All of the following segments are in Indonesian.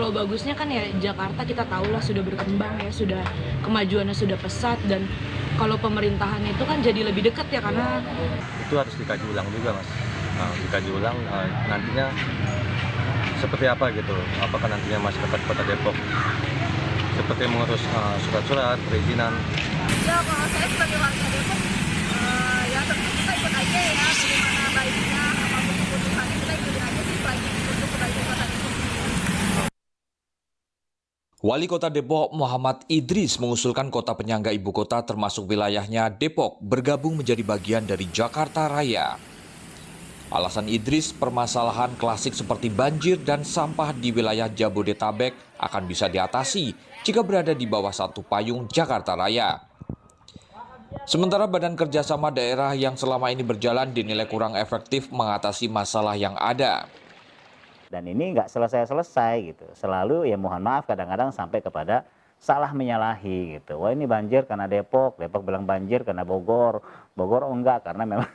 kalau bagusnya kan ya Jakarta kita tahu lah sudah berkembang ya, sudah kemajuannya sudah pesat dan kalau pemerintahannya itu kan jadi lebih dekat ya karena Itu harus dikaji ulang juga, Mas. Dikaji ulang nantinya seperti apa gitu. Apakah nantinya masyarakat Kota Depok seperti mengurus surat-surat, perizinan. Ya kalau saya sebagai warga Depok, ya tentu kita ikut aja ya bagaimana baiknya, apapun keputusannya kita ikutin aja sih selain untuk kebaikan Kota Depok. Wali Kota Depok Muhammad Idris mengusulkan kota penyangga ibu kota termasuk wilayahnya Depok bergabung menjadi bagian dari Jakarta Raya. Alasan Idris, permasalahan klasik seperti banjir dan sampah di wilayah Jabodetabek akan bisa diatasi jika berada di bawah satu payung Jakarta Raya. Sementara Badan Kerjasama Daerah yang selama ini berjalan dinilai kurang efektif mengatasi masalah yang ada. Dan ini nggak selesai-selesai gitu. Selalu ya mohon maaf kadang-kadang sampai kepada salah menyalahi gitu. Wah ini banjir karena Depok, Depok bilang banjir karena Bogor, Bogor oh enggak karena memang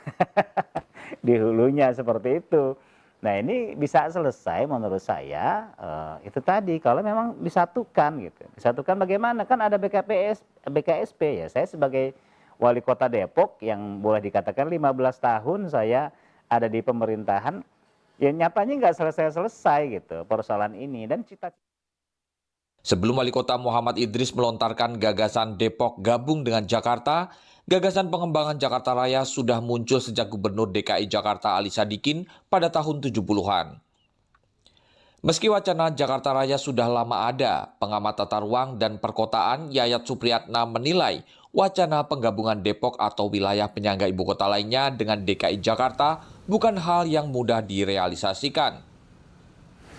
di hulunya seperti itu. Nah ini bisa selesai menurut saya itu tadi kalau memang disatukan gitu. Disatukan bagaimana? Kan ada BKSP ya. Saya sebagai wali kota Depok yang boleh dikatakan 15 tahun saya ada di pemerintahan. Ya nyatanya nggak selesai-selesai gitu persoalan ini dan cita-cita. Sebelum Wali Kota Muhammad Idris melontarkan gagasan Depok gabung dengan Jakarta, gagasan pengembangan Jakarta Raya sudah muncul sejak Gubernur DKI Jakarta Ali Sadikin pada tahun 70-an. Meski wacana Jakarta Raya sudah lama ada, pengamat tata ruang dan perkotaan Yayat Supriyatna menilai wacana penggabungan Depok atau wilayah penyangga ibu kota lainnya dengan DKI Jakarta bukan hal yang mudah direalisasikan.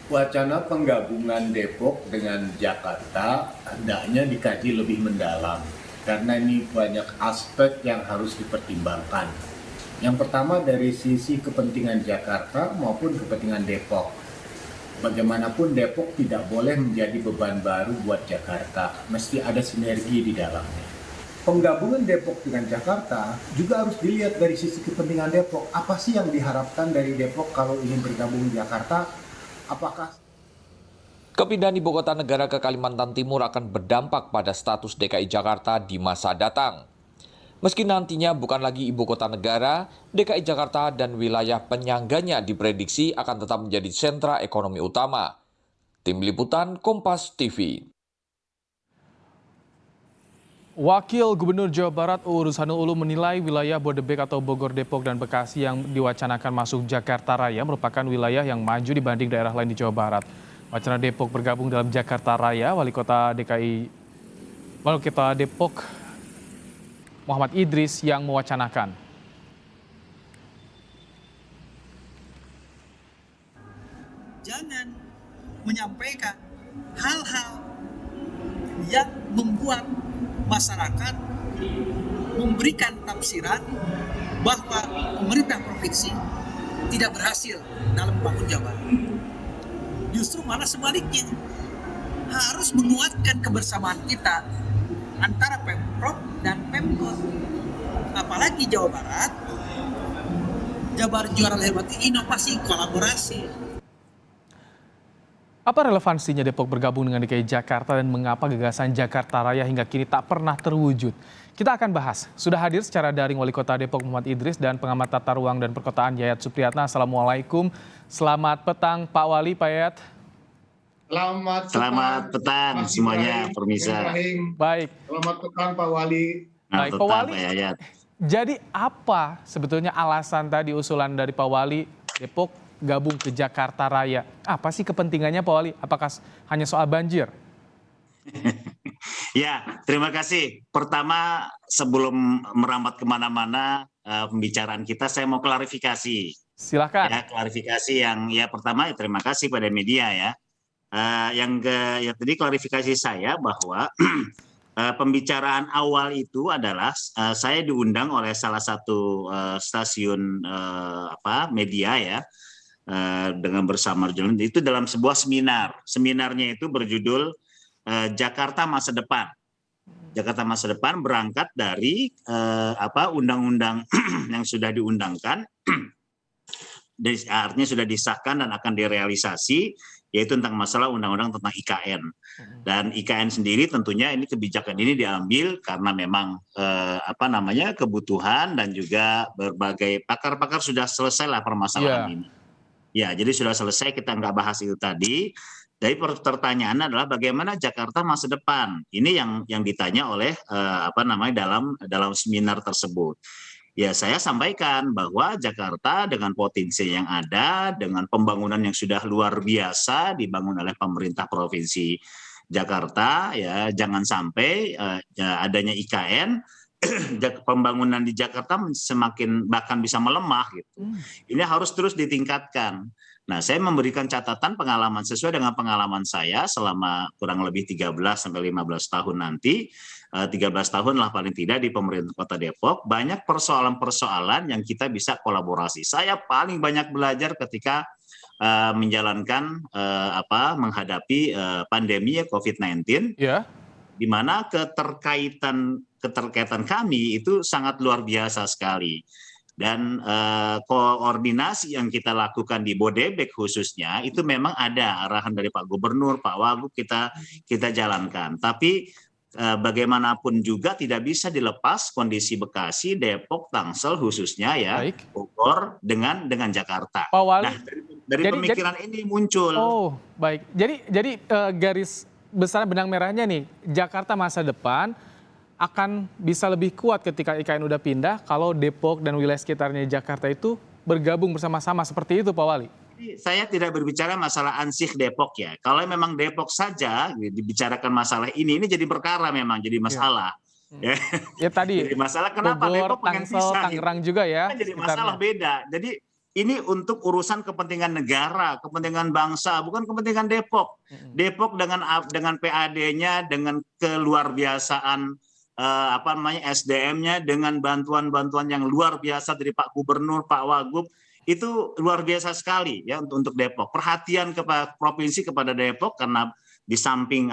Wacana penggabungan Depok dengan Jakarta hendaknya dikaji lebih mendalam karena ini banyak aspek yang harus dipertimbangkan. Yang pertama dari sisi kepentingan Jakarta maupun kepentingan Depok. Bagaimanapun Depok tidak boleh menjadi beban baru buat Jakarta, mesti ada sinergi di dalamnya. Penggabungan Depok dengan Jakarta juga harus dilihat dari sisi kepentingan Depok. Apa sih yang diharapkan dari Depok kalau ingin bergabung di Jakarta? Apakah Kepindahan ibu kota negara ke Kalimantan Timur akan berdampak pada status DKI Jakarta di masa datang. Meski nantinya bukan lagi ibu kota negara, DKI Jakarta dan wilayah penyangganya diprediksi akan tetap menjadi sentra ekonomi utama. Tim Liputan Kompas TV. Wakil Gubernur Jawa Barat UU Ruzanul Ulum menilai wilayah Bodebek atau Bogor, Depok, dan Bekasi yang diwacanakan masuk Jakarta Raya merupakan wilayah yang maju dibanding daerah lain di Jawa Barat. Wacana Depok bergabung dalam Jakarta Raya, Wali Kota Depok Muhammad Idris yang mewacanakan. Jangan menyampaikan hal-hal yang membuat masyarakat memberikan tafsiran bahwa pemerintah provinsi tidak berhasil dalam membangun Jawa Barat. Justru malah sebaliknya, harus menguatkan kebersamaan kita antara Pemprov dan Pemkot. Apalagi Jawa Barat juara hebat inovasi kolaborasi. Apa relevansinya Depok bergabung dengan DKI Jakarta dan mengapa gagasan Jakarta Raya hingga kini tak pernah terwujud? Kita akan bahas. Sudah hadir secara daring Wali Kota Depok Muhammad Idris dan pengamat tata ruang dan perkotaan Yayat Supriyatna. Assalamualaikum. Selamat petang Pak Wali, Pak Yayat. Selamat petang semuanya, permisa. Baik. Selamat petang Pak Wali. Baik, Pak Wali. Jadi apa sebetulnya alasan tadi usulan dari Pak Wali Depok gabung ke Jakarta Raya? Apa sih kepentingannya Pak Wali? Apakah hanya soal banjir? Ya, terima kasih. Pertama, sebelum merambat kemana-mana pembicaraan kita, saya mau klarifikasi. Silakan. Ya, klarifikasi yang pertama terima kasih pada media ya. Tadi klarifikasi saya bahwa pembicaraan awal itu adalah saya diundang oleh salah satu stasiun media ya. Dengan bersama jurnalis itu dalam sebuah seminar. Seminarnya itu berjudul Jakarta Masa Depan. Jakarta Masa Depan berangkat dari undang-undang yang sudah diundangkan, artinya sudah disahkan dan akan direalisasi, yaitu tentang masalah undang-undang tentang IKN. Dan IKN sendiri tentunya ini kebijakan ini diambil karena memang kebutuhan dan juga berbagai pakar-pakar sudah selesai lah permasalahan ini. Ya, jadi sudah selesai, kita nggak bahas itu tadi. Jadi pertanyaan adalah bagaimana Jakarta masa depan. Ini yang ditanya oleh dalam seminar tersebut. Ya, saya sampaikan bahwa Jakarta dengan potensi yang ada, dengan pembangunan yang sudah luar biasa dibangun oleh pemerintah provinsi Jakarta, ya jangan sampai adanya IKN pembangunan di Jakarta semakin bahkan bisa melemah gitu. Ini harus terus ditingkatkan. Nah, saya memberikan catatan pengalaman sesuai dengan pengalaman saya selama kurang lebih 13 sampai 15 tahun nanti. 13 tahun lah paling tidak di pemerintah Kota Depok, banyak persoalan-persoalan yang kita bisa kolaborasi. Saya paling banyak belajar ketika menjalankan menghadapi pandemi COVID-19. Di mana keterkaitan kami itu sangat luar biasa sekali. Dan koordinasi yang kita lakukan di Bodebek khususnya itu memang ada arahan dari Pak Gubernur, Pak Wagub kita jalankan. Tapi bagaimanapun juga tidak bisa dilepas kondisi Bekasi, Depok, Tangsel khususnya ya, Bogor dengan Jakarta. Pak Wali, nah dari pemikiran ini muncul. Oh baik, jadi garis besar benang merahnya nih, Jakarta masa depan akan bisa lebih kuat ketika IKN udah pindah kalau Depok dan wilayah sekitarnya Jakarta itu bergabung bersama-sama seperti itu Pak Wali. Saya tidak berbicara masalah ansih Depok ya. Kalau memang Depok saja dibicarakan masalah ini jadi perkara memang jadi masalah. Ya tadi. Jadi masalah kenapa Bogor, Depok pengen Tangsel, pisah? Tangerang juga ya. Jadi masalah beda. Jadi ini untuk urusan kepentingan negara, kepentingan bangsa, bukan kepentingan Depok. Depok dengan PAD-nya, dengan keluar biasaan SDM-nya, dengan bantuan-bantuan yang luar biasa dari Pak Gubernur, Pak Wagub, itu luar biasa sekali ya untuk Depok. Perhatian kepada provinsi kepada Depok karena di samping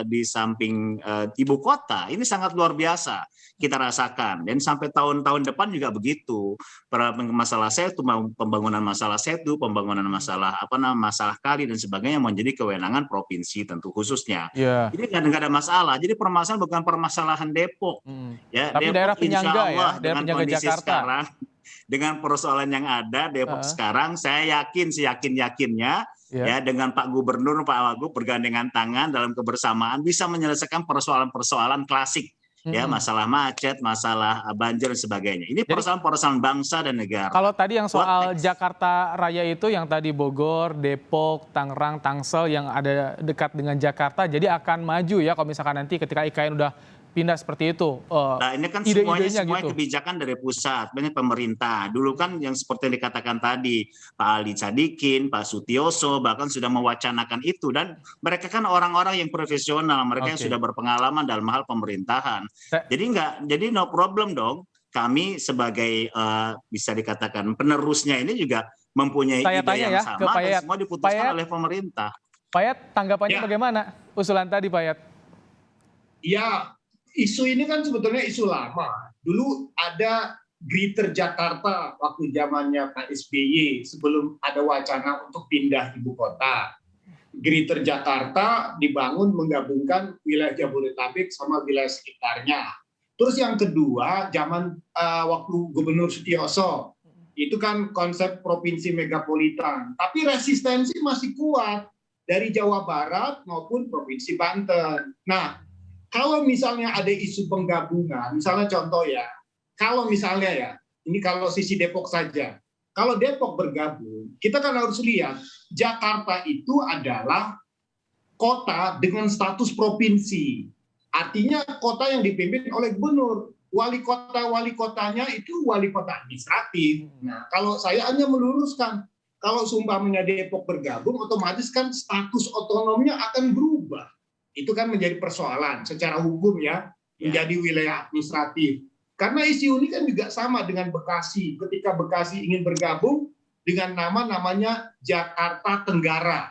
di samping ibu kota ini sangat luar biasa kita rasakan, dan sampai tahun-tahun depan juga begitu. Masalah setu, pembangunan masalah setu, pembangunan masalah masalah kali dan sebagainya menjadi kewenangan provinsi tentu khususnya. Jadi nggak ada masalah. Jadi permasalahan bukan permasalahan Depok. Ya, tapi Depok, daerah penyangga ya, daerah penyangga Jakarta. Sekarang, dengan persoalan yang ada Depok sekarang, saya yakin seyakin-yakinnya ya dengan Pak Gubernur, Pak Wagub bergandengan tangan dalam kebersamaan bisa menyelesaikan persoalan-persoalan klasik. Ya, masalah macet, masalah banjir dan sebagainya. Ini persoalan-persoalan bangsa dan negara. Kalau tadi yang soal Jakarta Raya itu, yang tadi Bogor, Depok, Tangerang, Tangsel yang ada dekat dengan Jakarta, jadi akan maju ya kalau misalkan nanti ketika IKN udah pindah seperti itu. Nah, ini kan semuanya gitu. Kebijakan dari pusat, banyak pemerintah. Dulu kan yang seperti yang dikatakan tadi, Pak Ali Sadikin, Pak Sutioso bahkan sudah mewacanakan itu, dan mereka kan orang-orang yang profesional, mereka yang sudah berpengalaman dalam hal pemerintahan. Jadi no problem dong. Kami sebagai bisa dikatakan penerusnya ini juga mempunyai ide yang sama dan semua diputuskan oleh pemerintah. Pak Yat, tanggapannya bagaimana usulan tadi Pak Yat? Ya, isu ini kan sebetulnya isu lama. Dulu ada Greater Jakarta waktu zamannya Pak SBY sebelum ada wacana untuk pindah ibu kota. Greater Jakarta dibangun menggabungkan wilayah Jabodetabek sama wilayah sekitarnya. Terus yang kedua, zaman waktu Gubernur Sutioso, itu kan konsep provinsi megapolitan. Tapi resistensi masih kuat dari Jawa Barat maupun Provinsi Banten. Nah, kalau misalnya ada isu penggabungan, misalnya contoh ya, kalau misalnya ya, ini kalau sisi Depok saja, kalau Depok bergabung, kita kan harus lihat, Jakarta itu adalah kota dengan status provinsi. Artinya kota yang dipimpin oleh gubernur. Wali kotanya itu wali kota administratif. Nah, kalau saya hanya meluruskan, kalau seumpamanya Depok bergabung, otomatis kan status otonomnya akan berubah. Itu kan menjadi persoalan secara hukum ya, menjadi wilayah administratif. Karena isu ini kan juga sama dengan Bekasi. Ketika Bekasi ingin bergabung dengan namanya Jakarta Tenggara.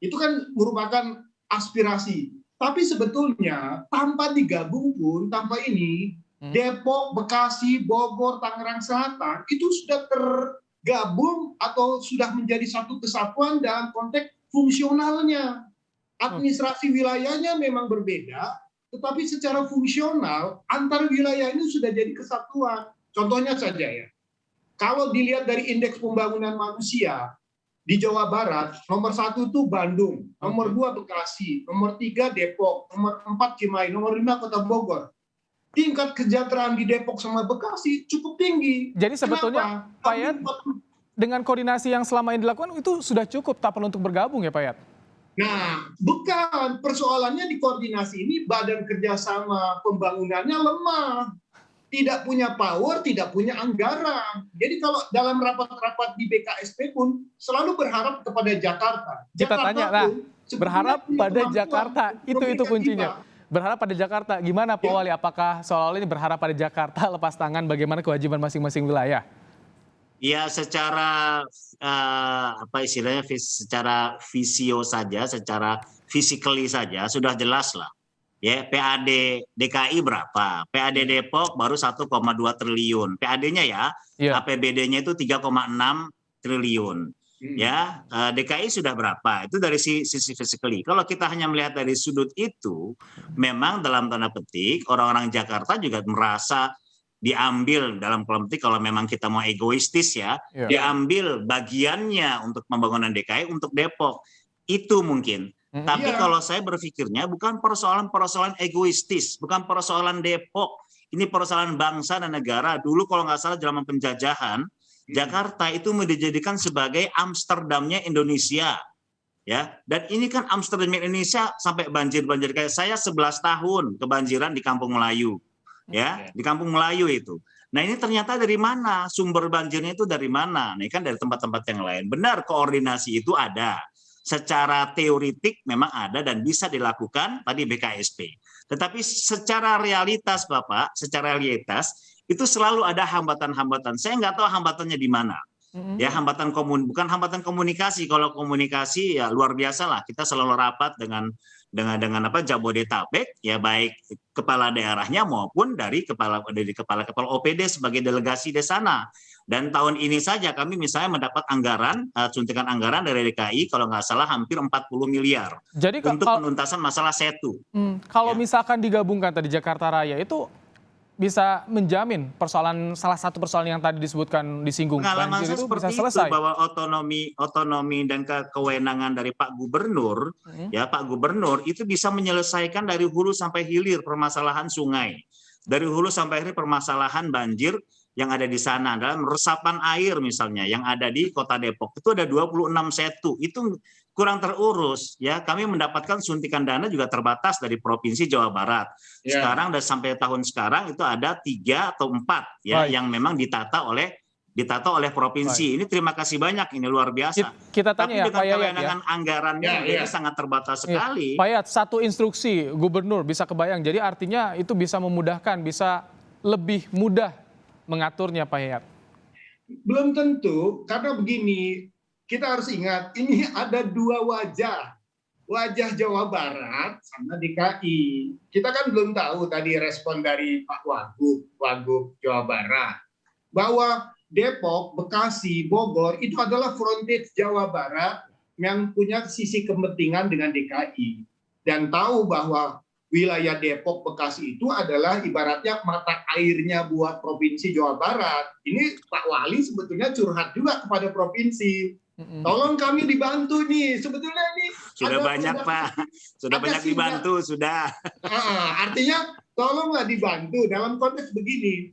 Itu kan merupakan aspirasi. Tapi sebetulnya tanpa digabung pun, tanpa ini, Depok, Bekasi, Bogor, Tangerang Selatan, itu sudah gabung atau sudah menjadi satu kesatuan dalam konteks fungsionalnya. Administrasi wilayahnya memang berbeda, tetapi secara fungsional antar wilayah ini sudah jadi kesatuan. Contohnya saja ya, kalau dilihat dari indeks pembangunan manusia di Jawa Barat, nomor 1 itu Bandung, nomor 2 Bekasi, nomor 3 Depok, nomor 4 Cimahi, nomor 5 Kota Bogor. Tingkat kesejahteraan di Depok sama Bekasi cukup tinggi. Jadi sebetulnya Pak Yayat, dengan koordinasi yang selama ini dilakukan itu sudah cukup, tak perlu untuk bergabung ya Pak Yayat? Nah, bukan. Persoalannya di koordinasi ini badan kerjasama pembangunannya lemah. Tidak punya power, tidak punya anggaran. Jadi kalau dalam rapat-rapat di BKSP pun selalu berharap kepada Jakarta. Kita tanya, nah, berharap pada Jakarta, itu kuncinya. Kita. Berharap pada Jakarta, gimana Pak Wali? Apakah soal ini berharap pada Jakarta lepas tangan bagaimana kewajiban masing-masing wilayah? Ya secara apa istilahnya secara visio saja, secara physically saja sudah jelas lah. Ya, PAD DKI berapa? PAD Depok baru 1,2 triliun. PAD-nya ya, APBD-nya itu 3,6 triliun. Ya, DKI sudah berapa? Itu dari sisi physically. Kalau kita hanya melihat dari sudut itu, memang dalam tanda petik orang-orang Jakarta juga merasa diambil dalam kolom petik, kalau memang kita mau egoistis ya, diambil bagiannya untuk pembangunan DKI untuk Depok. Itu mungkin. Tapi kalau saya berpikirnya bukan persoalan egoistis, bukan persoalan Depok. Ini persoalan bangsa dan negara. Dulu kalau nggak salah zaman penjajahan, Jakarta itu mau dijadikan sebagai Amsterdamnya Indonesia. Ya, dan ini kan Amsterdam Indonesia sampai banjir-banjir, kayak saya 11 tahun kebanjiran di Kampung Melayu. Ya, di Kampung Melayu itu. Nah, ini ternyata dari mana? Sumber banjirnya itu dari mana? Ini kan dari tempat-tempat yang lain. Benar, koordinasi itu ada. Secara teoritik memang ada dan bisa dilakukan tadi BKSP. Tetapi secara realitas Bapak, secara realitas itu selalu ada hambatan-hambatan. Saya nggak tahu hambatannya di mana. Ya, bukan hambatan komunikasi. Kalau komunikasi ya luar biasa lah. Kita selalu rapat dengan apa Jabodetabek, ya baik kepala daerahnya maupun dari kepala OPD sebagai delegasi di sana. Dan tahun ini saja kami misalnya mendapat anggaran, suntikan anggaran dari DKI kalau nggak salah hampir 40 miliar. Jadi untuk penuntasan masalah setu. Kalau misalkan digabungkan tadi Jakarta Raya itu bisa menjamin salah satu persoalan yang tadi disinggung pengalaman banjir saya itu seperti bisa selesai. itu, bahwa otonomi dan kewenangan dari Pak Gubernur, ya Pak Gubernur itu bisa menyelesaikan dari hulu sampai hilir permasalahan sungai, dari hulu sampai hilir permasalahan banjir yang ada di sana. Dalam resapan air misalnya yang ada di Kota Depok itu ada 26 setu, itu kurang terurus ya. Kami mendapatkan suntikan dana juga terbatas dari Provinsi Jawa Barat. Sekarang dan sampai tahun sekarang itu ada 3 atau 4 ya yang memang ditata oleh provinsi. Ini terima kasih banyak, ini luar biasa. Kita tanya tapi ya Pak Yayat kewenangan anggarannya ini sangat terbatas sekali. Pak Yayat, satu instruksi gubernur bisa kebayang. Jadi artinya itu bisa memudahkan, bisa lebih mudah mengaturnya Pak Yayat. Belum tentu, karena begini, kita harus ingat, ini ada 2 wajah. Wajah Jawa Barat sama DKI. Kita kan belum tahu tadi respon dari Pak Wagub Jawa Barat. Bahwa Depok, Bekasi, Bogor itu adalah frontage Jawa Barat yang punya sisi kepentingan dengan DKI. Dan tahu bahwa wilayah Depok, Bekasi itu adalah ibaratnya mata airnya buat Provinsi Jawa Barat. Ini Pak Wali sebetulnya curhat juga kepada provinsi. Tolong kami dibantu nih. Sebetulnya ini sudah banyak Pak, sudah banyak dibantu sudah. Artinya tolonglah dibantu dalam konteks begini.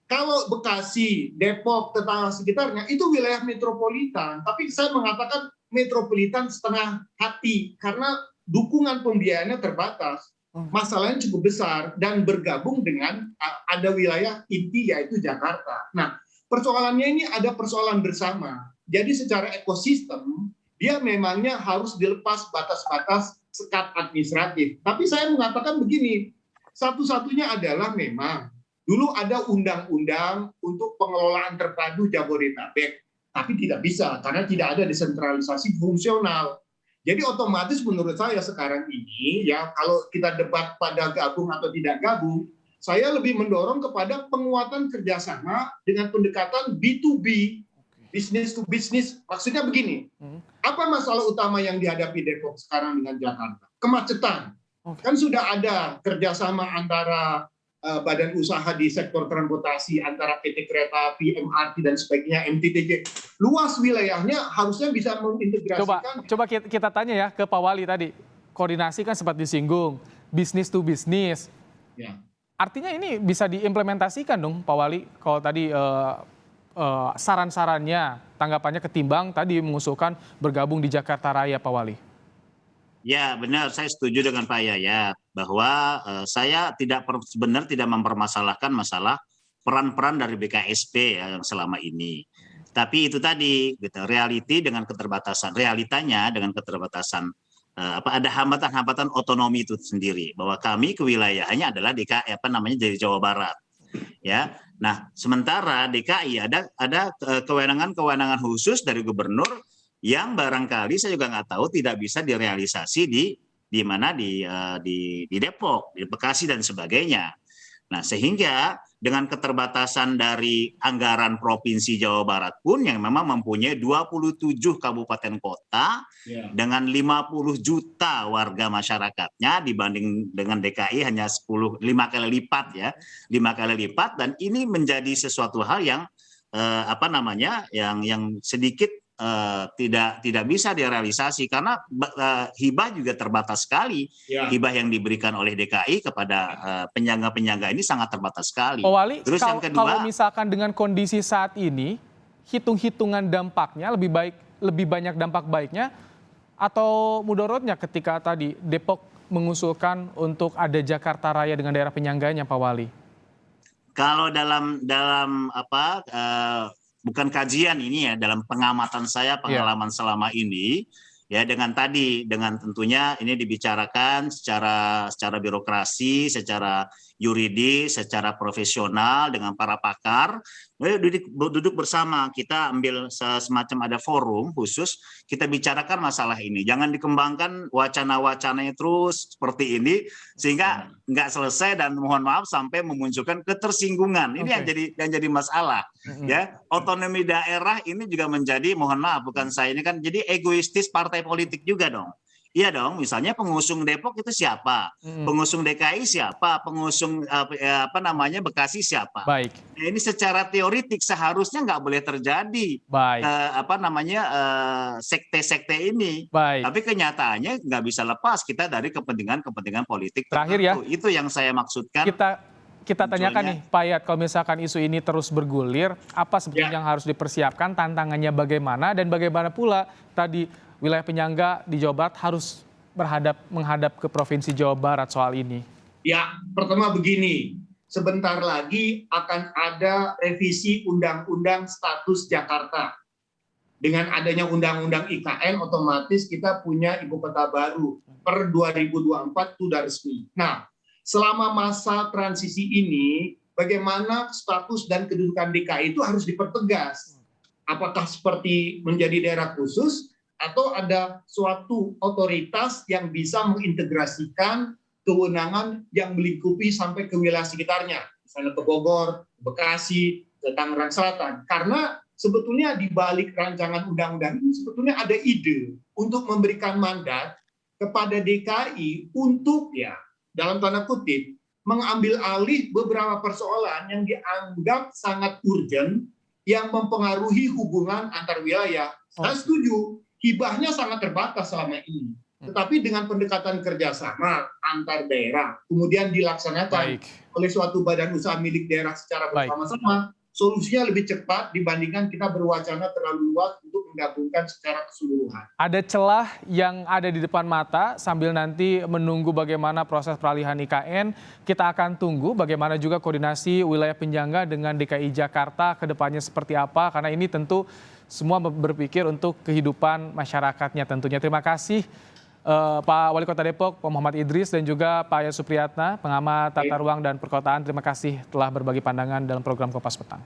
Kalau Bekasi, Depok, tetangga sekitarnya itu wilayah metropolitan, tapi saya mengatakan metropolitan setengah hati karena dukungan pembiayaannya terbatas. Masalahnya cukup besar dan bergabung dengan ada wilayah inti yaitu Jakarta. Nah, persoalannya ini ada persoalan bersama. Jadi secara ekosistem dia memangnya harus dilepas batas-batas sekat administratif. Tapi saya mengatakan begini, satu-satunya adalah memang dulu ada undang-undang untuk pengelolaan terpadu Jabodetabek, tapi tidak bisa karena tidak ada desentralisasi fungsional. Jadi otomatis menurut saya sekarang ini ya kalau kita debat pada gabung atau tidak gabung, saya lebih mendorong kepada penguatan kerjasama dengan pendekatan B2B. bisnis to bisnis, maksudnya begini, apa masalah utama yang dihadapi Depok sekarang dengan Jakarta? Kemacetan. Kan sudah ada kerjasama antara badan usaha di sektor transportasi, antara PT Kereta Api, MRT, dan sebagainya, MTTJ. Luas wilayahnya harusnya bisa mengintegrasikan. Coba kita tanya ya ke Pak Wali tadi. Koordinasi kan sempat disinggung, bisnis to bisnis. Ya. Artinya ini bisa diimplementasikan dong Pak Wali, kalau tadi saran-sarannya, tanggapannya ketimbang tadi mengusulkan bergabung di Jakarta Raya, Pak Wali. Ya benar, saya setuju dengan Pak Yayat bahwa saya sebenarnya tidak mempermasalahkan masalah peran-peran dari BKSP ya, yang selama ini. Tapi itu tadi, gitu, realitanya dengan keterbatasan ada hambatan-hambatan otonomi itu sendiri, bahwa kami kewilayahannya adalah DKI dari Jawa Barat. Ya, nah sementara DKI ada kewenangan khusus dari gubernur yang barangkali saya juga nggak tahu tidak bisa direalisasi di Depok, di Bekasi dan sebagainya. Nah sehingga dengan keterbatasan dari anggaran provinsi Jawa Barat pun yang memang mempunyai 27 kabupaten kota dengan 50 juta warga masyarakatnya dibanding dengan DKI hanya 5 kali lipat ya, 5 kali lipat, dan ini menjadi sesuatu hal yang yang sedikit tidak bisa direalisasi karena hibah juga terbatas sekali. Hibah yang diberikan oleh DKI kepada penyangga-penyangga ini sangat terbatas sekali. Pak Wali, terus yang kedua, kalau misalkan dengan kondisi saat ini, hitung-hitungan dampaknya lebih banyak dampak baiknya atau mudorotnya ketika tadi Depok mengusulkan untuk ada Jakarta Raya dengan daerah penyangganya, Pak Wali? Kalau dalam bukan kajian ini ya, dalam pengamatan saya, pengalaman selama ini ya, dengan tentunya ini dibicarakan secara birokrasi, secara yuridis, secara profesional dengan para pakar, duduk bersama, kita ambil semacam ada forum khusus, kita bicarakan masalah ini, jangan dikembangkan wacana-wacananya terus seperti ini sehingga nggak selesai dan mohon maaf sampai memunculkan ketersinggungan. Ini yang jadi masalah. Ya, otonomi daerah ini juga menjadi, mohon maaf, bukan saya ini kan jadi egoistis partai politik juga dong. Iya dong, misalnya pengusung Depok itu siapa, pengusung DKI siapa, pengusung Bekasi siapa. Baik. Nah, ini secara teoritik seharusnya nggak boleh terjadi. Baik. Sekte-sekte ini. Baik. Tapi kenyataannya nggak bisa lepas kita dari kepentingan politik. Terakhir ya. Itu yang saya maksudkan. Kita tanyakan nih Pak Yayat, kalau misalkan isu ini terus bergulir, apa sebetulnya yang harus dipersiapkan, tantangannya bagaimana, dan bagaimana pula tadi wilayah penyangga di Jawa Barat harus menghadap ke Provinsi Jawa Barat soal ini? Ya, pertama begini, sebentar lagi akan ada revisi Undang-Undang Status Jakarta. Dengan adanya Undang-Undang IKN, otomatis kita punya ibu kota baru. Per 2024 sudah resmi. Nah, selama masa transisi ini, bagaimana status dan kedudukan DKI itu harus dipertegas. Apakah seperti menjadi daerah khusus, atau ada suatu otoritas yang bisa mengintegrasikan kewenangan yang melingkupi sampai ke wilayah sekitarnya, misalnya ke Bogor, Bekasi, ke Tangerang Selatan. Karena sebetulnya di balik rancangan undang-undang ini sebetulnya ada ide untuk memberikan mandat kepada DKI untuk dalam tanda kutip mengambil alih beberapa persoalan yang dianggap sangat urgent yang mempengaruhi hubungan antar wilayah. Saya setuju. Hibahnya sangat terbatas selama ini. Tetapi dengan pendekatan kerjasama antar daerah, kemudian dilaksanakan oleh suatu badan usaha milik daerah secara bersama-sama, solusinya lebih cepat dibandingkan kita berwacana terlalu luas untuk menggabungkan secara keseluruhan. Ada celah yang ada di depan mata sambil nanti menunggu bagaimana proses peralihan IKN. Kita akan tunggu bagaimana juga koordinasi wilayah penyangga dengan DKI Jakarta ke depannya seperti apa, karena ini tentu semua berpikir untuk kehidupan masyarakatnya tentunya. Terima kasih Pak Wali Kota Depok, Pak Muhammad Idris, dan juga Pak Yayat Supriyatna, pengamat tata ruang dan perkotaan. Terima kasih telah berbagi pandangan dalam program Kompas Petang.